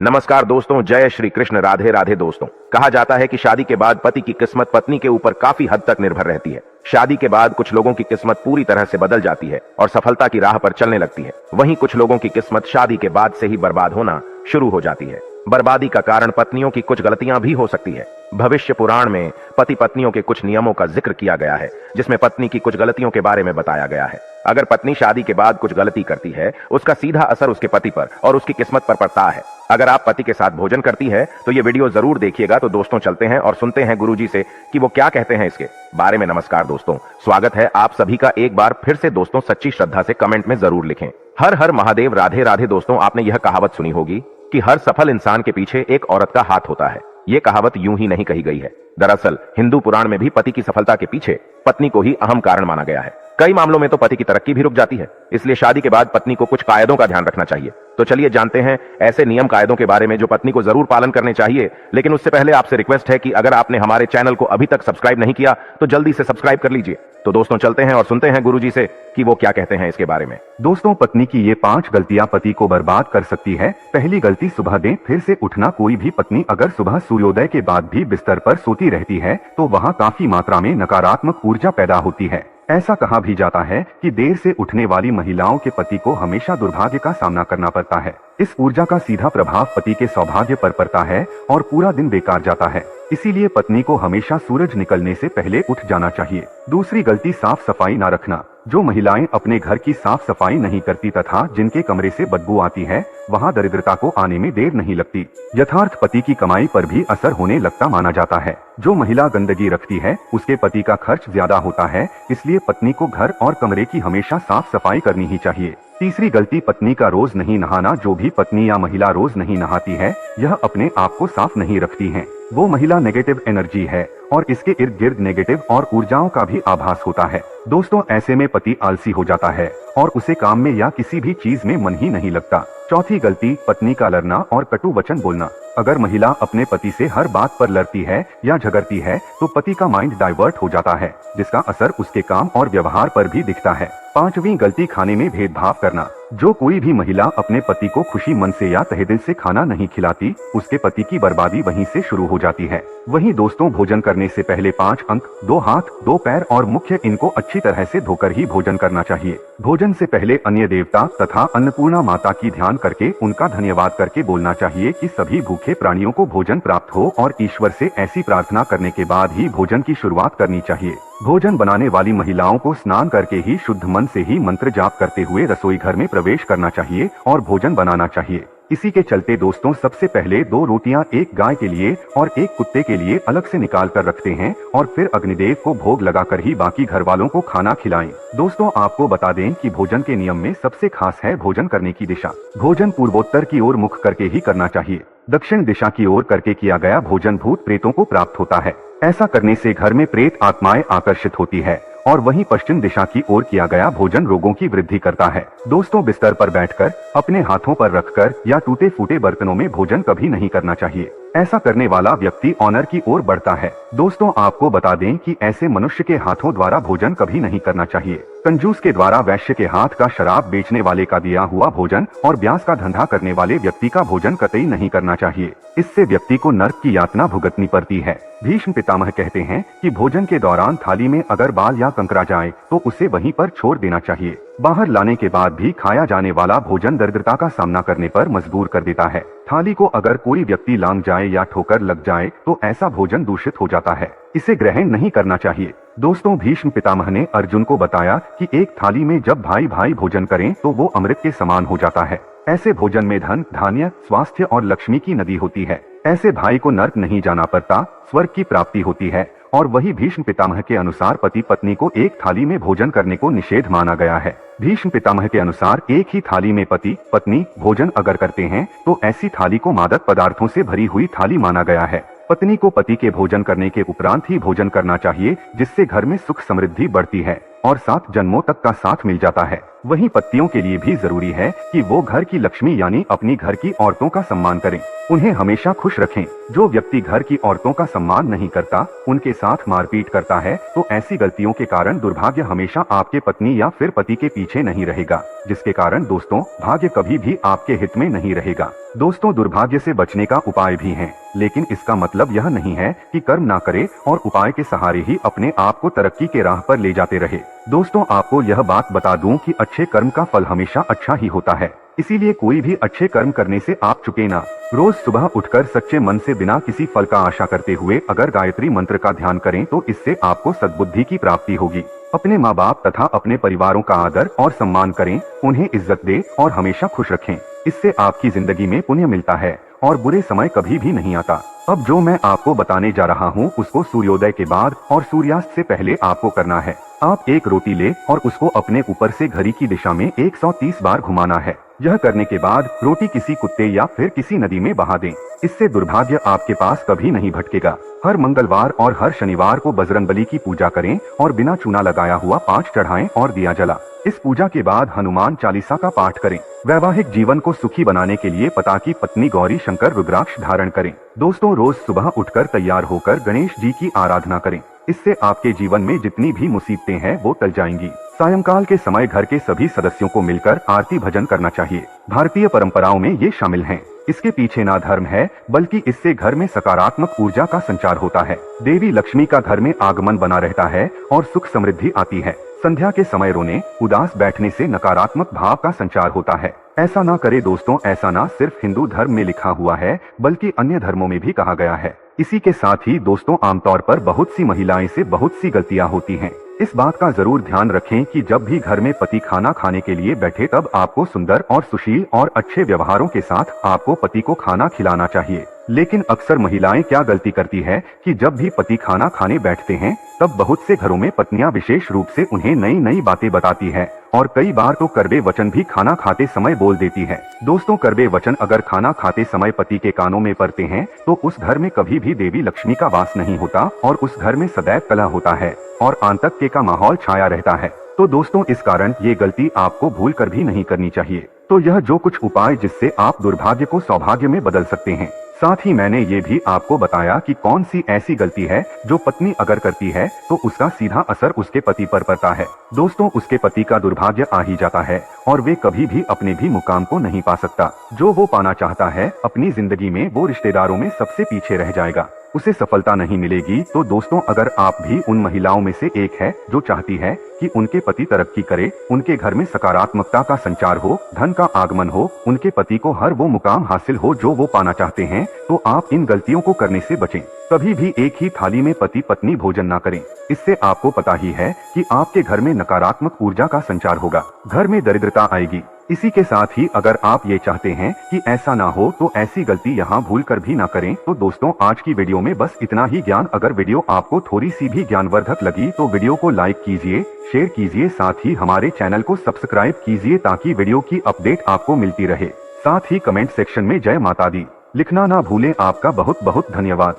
नमस्कार दोस्तों, जय श्री कृष्ण, राधे राधे। दोस्तों, कहा जाता है कि शादी के बाद पति की किस्मत पत्नी के ऊपर काफी हद तक निर्भर रहती है। शादी के बाद कुछ लोगों की किस्मत पूरी तरह से बदल जाती है और सफलता की राह पर चलने लगती है। वहीं कुछ लोगों की किस्मत शादी के बाद से ही बर्बाद होना शुरू हो जाती है। बर्बादी का कारण पत्नियों की कुछ गलतियां भी हो सकती है। भविष्य पुराण में पति पत्नियों के कुछ नियमों का जिक्र किया गया है, जिसमें पत्नी की कुछ गलतियों के बारे में बताया गया है। अगर पत्नी शादी के बाद कुछ गलती करती है, उसका सीधा असर उसके पति पर और उसकी किस्मत पर पड़ता है। अगर आप पति के साथ भोजन करती है तो ये वीडियो जरूर देखिएगा। तो दोस्तों, चलते हैं और सुनते हैं गुरुजी से कि वो क्या कहते हैं इसके बारे में। नमस्कार दोस्तों, स्वागत है आप सभी का एक बार फिर से। दोस्तों, सच्ची श्रद्धा से कमेंट में जरूर लिखें, हर हर महादेव, राधे राधे। दोस्तों, आपने यह कहावत सुनी होगी कि हर सफल इंसान के पीछे एक औरत का हाथ होता है। ये कहावत यूं ही नहीं कही गई है। दरअसल हिंदू पुराण में भी पति की सफलता के पीछे पत्नी को ही अहम कारण माना गया है। कई मामलों में तो पति की तरक्की भी रुक जाती है। इसलिए शादी के बाद पत्नी को कुछ कायदों का ध्यान रखना चाहिए। तो चलिए जानते हैं ऐसे नियम कायदों के बारे में जो पत्नी को जरूर पालन करने चाहिए। लेकिन उससे पहले आपसे रिक्वेस्ट है कि अगर आपने हमारे चैनल को अभी तक सब्सक्राइब नहीं किया तो जल्दी से सब्सक्राइब कर लीजिए। तो दोस्तों, चलते हैं और सुनते हैं गुरुजी से कि वो क्या कहते हैं इसके बारे में। दोस्तों, पत्नी की ये 5 गलतियां पति को बर्बाद कर सकती है। पहली गलती, सुबह दें फिर से उठना। कोई भी पत्नी अगर सुबह सूर्योदय के बाद भी बिस्तर पर सोती रहती है तो वहाँ काफी मात्रा में नकारात्मक ऊर्जा पैदा होती है। ऐसा कहा भी जाता है कि देर से उठने वाली महिलाओं के पति को हमेशा दुर्भाग्य का सामना करना पड़ता है। इस ऊर्जा का सीधा प्रभाव पति के सौभाग्य पर पड़ता है और पूरा दिन बेकार जाता है। इसीलिए पत्नी को हमेशा सूरज निकलने से पहले उठ जाना चाहिए। दूसरी गलती, साफ सफाई न रखना। जो महिलाएं अपने घर की साफ सफाई नहीं करती तथा जिनके कमरे से बदबू आती है, वहां दरिद्रता को आने में देर नहीं लगती। यथार्थ पति की कमाई पर भी असर होने लगता माना जाता है। जो महिला गंदगी रखती है उसके पति का खर्च ज्यादा होता है। इसलिए पत्नी को घर और कमरे की हमेशा साफ सफाई करनी ही चाहिए। तीसरी गलती, पत्नी का रोज नहीं नहाना। जो भी पत्नी या महिला रोज नहीं नहाती है, यह अपने आप को साफ नहीं रखती है। वो महिला नेगेटिव एनर्जी है और इसके इर्द गिर्द नेगेटिव और ऊर्जाओं का भी आभास होता है। दोस्तों, ऐसे में पति आलसी हो जाता है और उसे काम में या किसी भी चीज में मन ही नहीं लगता। चौथी गलती, पत्नी का लड़ना और कटु वचन बोलना। अगर महिला अपने पति से हर बात पर लड़ती है या झगड़ती है तो पति का माइंड डाइवर्ट हो जाता है, जिसका असर उसके काम और व्यवहार पर भी दिखता है। पांचवी गलती, खाने में भेदभाव करना। जो कोई भी महिला अपने पति को खुशी मन से या तहे दिल से खाना नहीं खिलाती, उसके पति की बर्बादी वहीं से शुरू हो जाती है। वहीं दोस्तों, भोजन करने से पहले 5 अंक, 2 हाथ, 2 पैर और मुख्य, इनको अच्छी तरह से धोकर ही भोजन करना चाहिए। भोजन से पहले अन्य देवता तथा अन्नपूर्णा माता की ध्यान करके उनका धन्यवाद करके बोलना चाहिए कि सभी भूखे प्राणियों को भोजन प्राप्त हो और ईश्वर से ऐसी प्रार्थना करने के बाद ही भोजन की शुरुआत करनी चाहिए। भोजन बनाने वाली महिलाओं को स्नान करके ही शुद्ध मन से ही मंत्र जाप करते हुए रसोई घर में प्रवेश करना चाहिए और भोजन बनाना चाहिए। इसी के चलते दोस्तों, सबसे पहले 2 रोटियां एक गाय के लिए और एक कुत्ते के लिए अलग से निकाल कर रखते हैं और फिर अग्निदेव को भोग लगाकर ही बाकी घर वालों को खाना खिलाएं। दोस्तों, आपको बता दें कि भोजन के नियम में सबसे खास है भोजन करने की दिशा। भोजन पूर्वोत्तर की ओर मुख करके ही करना चाहिए। दक्षिण दिशा की ओर करके किया गया भोजन भूत प्रेतों को प्राप्त होता है। ऐसा करने से घर में प्रेत आत्माएं आकर्षित होती है और वहीं पश्चिम दिशा की ओर किया गया भोजन रोगों की वृद्धि करता है। दोस्तों, बिस्तर पर बैठकर अपने हाथों पर रखकर या टूटे फूटे बर्तनों में भोजन कभी नहीं करना चाहिए। ऐसा करने वाला व्यक्ति ऑनर की ओर बढ़ता है। दोस्तों, आपको बता दें कि ऐसे मनुष्य के हाथों द्वारा भोजन कभी नहीं करना चाहिए। कंजूस के द्वारा वैश्य के हाथ का, शराब बेचने वाले का दिया हुआ भोजन और ब्याज का धंधा करने वाले व्यक्ति का भोजन कतई नहीं करना चाहिए। इससे व्यक्ति को नरक की यातना भुगतनी पड़ती है। भीष्म पितामह कहते हैं कि भोजन के दौरान थाली में अगर बाल या कंकरा जाए तो उसे वहीं पर छोड़ देना चाहिए। बाहर लाने के बाद भी खाया जाने वाला भोजन दरिद्रता का सामना करने पर मजबूर कर देता है। थाली को अगर कोई व्यक्ति लांग जाए या ठोकर लग जाए तो ऐसा भोजन दूषित हो जाता है। इसे ग्रहण नहीं करना चाहिए। दोस्तों, भीष्म पितामह ने अर्जुन को बताया कि एक थाली में जब भाई भाई भोजन करें तो वो अमृत के समान हो जाता है। ऐसे भोजन में धन, धान्य, स्वास्थ्य और लक्ष्मी की नदी होती है। ऐसे भाई को नर्क नहीं जाना पड़ता, स्वर्ग की प्राप्ति होती है। और वही भीष्म पितामह के अनुसार पति पत्नी को एक थाली में भोजन करने को निषेध माना गया है। भीष्म पितामह के अनुसार एक ही थाली में पति पत्नी भोजन अगर करते हैं तो ऐसी थाली को मादक पदार्थों से भरी हुई थाली माना गया है। पत्नी को पति के भोजन करने के उपरांत ही भोजन करना चाहिए, जिससे घर में सुख समृद्धि बढ़ती है और 7 जन्मों तक का साथ मिल जाता है। वहीं पत्नियों के लिए भी जरूरी है कि वो घर की लक्ष्मी यानी अपनी घर की औरतों का सम्मान करें, उन्हें हमेशा खुश रखें। जो व्यक्ति घर की औरतों का सम्मान नहीं करता, उनके साथ मारपीट करता है, तो ऐसी गलतियों के कारण दुर्भाग्य हमेशा आपके पत्नी या फिर पति के पीछे नहीं रहेगा, जिसके कारण दोस्तों भाग्य कभी भी आपके हित में नहीं रहेगा। दोस्तों दुर्भाग्य से बचने का उपाय भी है, लेकिन इसका मतलब यह नहीं है कि कर्म ना करे और उपाय के सहारे ही अपने आप को तरक्की के राह पर ले जाते रहे। दोस्तों आपको यह बात बता दूं कि अच्छे कर्म का फल हमेशा अच्छा ही होता है, इसीलिए कोई भी अच्छे कर्म करने से आप चुके ना। रोज सुबह उठकर सच्चे मन से बिना किसी फल का आशा करते हुए अगर गायत्री मंत्र का ध्यान करें तो इससे आपको सद्बुद्धि की प्राप्ति होगी। अपने माँ बाप तथा अपने परिवारों का आदर और सम्मान करें, उन्हें इज्जत दें और हमेशा खुश रखें। इससे आपकी जिंदगी में पुण्य मिलता है और बुरे समय कभी भी नहीं आता। अब जो मैं आपको बताने जा रहा हूँ उसको सूर्योदय के बाद और सूर्यास्त से पहले आपको करना है। आप एक रोटी ले और उसको अपने ऊपर से घड़ी की दिशा में 130 बार घुमाना है। यह करने के बाद रोटी किसी कुत्ते या फिर किसी नदी में बहा दें। इससे दुर्भाग्य आपके पास कभी नहीं भटकेगा। हर मंगलवार और हर शनिवार को बजरंगबली की पूजा करें और बिना चूना लगाया हुआ 5 चढ़ाएं और दिया जला। इस पूजा के बाद हनुमान चालीसा का पाठ करें। वैवाहिक जीवन को सुखी बनाने के लिए पता की पत्नी गौरी शंकर रुद्राक्ष धारण करें। दोस्तों रोज सुबह उठकर तैयार होकर गणेश जी की आराधना करें, इससे आपके जीवन में जितनी भी मुसीबतें हैं वो टल जाएंगी। सायंकाल के समय घर के सभी सदस्यों को मिलकर आरती भजन करना चाहिए। भारतीय परंपराओं में ये शामिल हैं। इसके पीछे ना धर्म है, बल्कि इससे घर में सकारात्मक ऊर्जा का संचार होता है। देवी लक्ष्मी का घर में आगमन बना रहता है और सुख समृद्धि आती है। संध्या के समय रोने, उदास बैठने से नकारात्मक भाव का संचार होता है। ऐसा ना करे दोस्तों, ऐसा ना सिर्फ हिंदू धर्म में लिखा हुआ है बल्कि अन्य धर्मों में भी कहा गया है। इसी के साथ ही दोस्तों आमतौर पर बहुत सी महिलाएं से बहुत सी गलतियां होती हैं। इस बात का जरूर ध्यान रखें कि जब भी घर में पति खाना खाने के लिए बैठे तब आपको सुंदर और सुशील और अच्छे व्यवहारों के साथ आपको पति को खाना खिलाना चाहिए। लेकिन अक्सर महिलाएं क्या गलती करती है कि जब भी पति खाना खाने बैठते हैं तब बहुत से घरों में पत्नियां विशेष रूप से उन्हें नई नई बातें बताती है और कई बार तो कड़वे वचन भी खाना खाते समय बोल देती है। दोस्तों कड़वे वचन अगर खाना खाते समय पति के कानों में पड़ते हैं तो उस घर में कभी भी देवी लक्ष्मी का वास नहीं होता और उस घर में सदैव कलह होता है और आतंक का माहौल छाया रहता है। तो दोस्तों इस कारण ये गलती आपको भूल कर भी नहीं करनी चाहिए। तो यह जो कुछ उपाय जिससे आप दुर्भाग्य को सौभाग्य में बदल सकते हैं। साथ ही मैंने ये भी आपको बताया कि कौन सी ऐसी गलती है जो पत्नी अगर करती है तो उसका सीधा असर उसके पति पर पड़ता है। दोस्तों उसके पति का दुर्भाग्य आ ही जाता है और वे कभी भी अपने भी मुकाम को नहीं पा सकता जो वो पाना चाहता है। अपनी जिंदगी में वो रिश्तेदारों में सबसे पीछे रह जाएगा, उसे सफलता नहीं मिलेगी। तो दोस्तों अगर आप भी उन महिलाओं में से एक है जो चाहती है कि उनके पति तरक्की करे, उनके घर में सकारात्मकता का संचार हो, धन का आगमन हो, उनके पति को हर वो मुकाम हासिल हो जो वो पाना चाहते हैं, तो आप इन गलतियों को करने से बचें। कभी भी एक ही थाली में पति पत्नी भोजन ना करें, इससे आपको पता ही है कि आपके घर में नकारात्मक ऊर्जा का संचार होगा, घर में दरिद्रता आएगी। इसी के साथ ही अगर आप ये चाहते हैं कि ऐसा ना हो तो ऐसी गलती यहाँ भूल कर भी ना करें। तो दोस्तों आज की वीडियो में बस इतना ही ज्ञान। अगर वीडियो आपको थोड़ी सी भी ज्ञानवर्धक लगी तो वीडियो को लाइक कीजिए, शेयर कीजिए, साथ ही हमारे चैनल को सब्सक्राइब कीजिए ताकि वीडियो की अपडेट आपको मिलती रहे। साथ ही कमेंट सेक्शन में जय माता दी लिखना ना भूलें। आपका बहुत बहुत धन्यवाद।